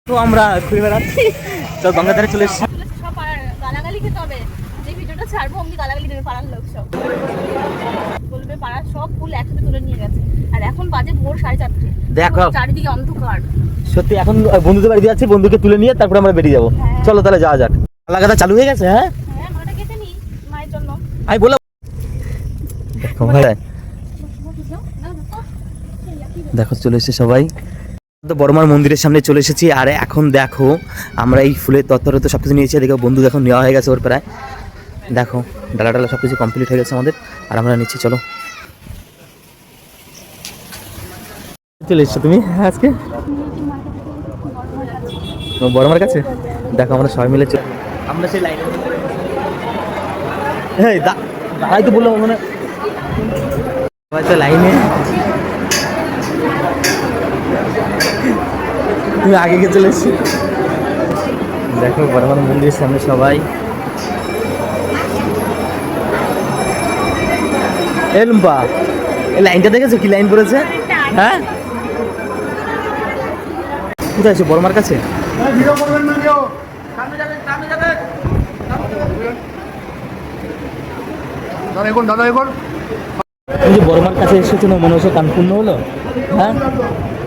তো আমরা ঘুরে বেড়াচ্ছি, তো গঙ্গার ধারে চলে এসেছি। সব গালাগালি খেতে হবে, যে ভিডিওটা ছাড়বো অমনি গালাগালি দেবে পাড়ার লোক, সব বলবে পাড়ার সব ফুল একসাথে তুলে নিয়ে গেছে। আর এখন বাজে ভোর 4:30। দেখো চারিদিকে অন্ধকার। সত্যি এখন বন্ধুদের বাড়িতে যাচ্ছি, বন্ধুকে তুলে নিয়ে তারপরে আমরা বেরিয়ে যাবো। চলো তাহলে যাওয়া যাক। লাগাতা চালু হয়ে গেছে। হ্যাঁ হ্যাঁ, মাটা কেটে নি মায়ের জন্য। আমি বললাম দেখো চলে এসেছে সবাই, তো বড়মার মন্দিরের সামনে চলে এসেছি। আর এখন দেখো আমরা এই ফুলের তত্ত্বরে তো সবকিছু নিয়েছি। দেখো বন্ধু দেখো নেওয়া হয়ে গেছে ওর প্রায়, দেখো ডালা ডালা সবকিছু কমপ্লিট হয়ে গেছে আমাদের। আর আমরা নিচ্ছি, চলো। চলে এসছো তুমি আজকে বড়মার কাছে? দেখো আমরা সবাই মিলে আমরা সেই লাইনে দাঁড়াই তো বললাম, মানে হয়তো লাইনে তুমি আগে গিয়ে চলে এসছি। দেখো বড়মার মন্দিরের সামনে সবাই। এই লুম্পা, এই লাইনটা দেখেছো কি লাইন পড়েছে? হ্যাঁ কোথায় আছো? বড়মার কাছে? তুমি যে বড়মার কাছে এসেছো না, মনে হচ্ছে কানপূর্ণ হলো। হ্যাঁ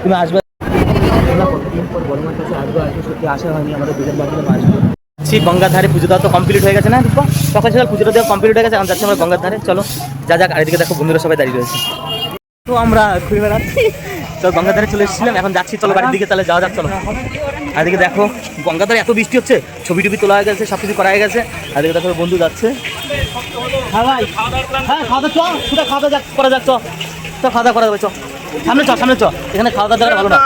তুমি আসবে, কতদিন পর বড়মার কাছে আসবো, সত্যি আসা হয়নি আমাদের দুজন বাকি আসবো। গঙ্গার ধারে পুজো দেওয়া তো কমপ্লিট হয়ে গেছে না? সকাল সকাল পুজোটা দেওয়া কমপ্লিট হয়ে গেছে, এখন যাচ্ছি আমরা গঙ্গার ধারে। চলো যা যাক। আর এদিকে দেখো বন্ধুরা সবাই দাঁড়িয়ে রয়েছে, তো আমরা ঘুরে বেড়াচ্ছি। তো গঙ্গার ধারে চলে এসেছিলাম, এখন যাচ্ছি চলো বাড়ির দিকে। তাহলে যাওয়া যাক, চলো। আর এদিকে দেখো গঙ্গার ধারে এত বৃষ্টি হচ্ছে, ছবি টবি তোলা হয়ে গেছে, সব কিছু করা হয়ে গেছে। আর এদিকে দেখো বন্ধু যাচ্ছে। হ্যাঁ ভাই, হ্যাঁ খাওয়া দাওয়া চ, কোথায় খাওয়া দাওয়া করা যাক, চ খাওয়া দাওয়া করা যাবে, চ সামনে চ, সামনে চ। এখানে খাওয়া দাওয়া ভালো না।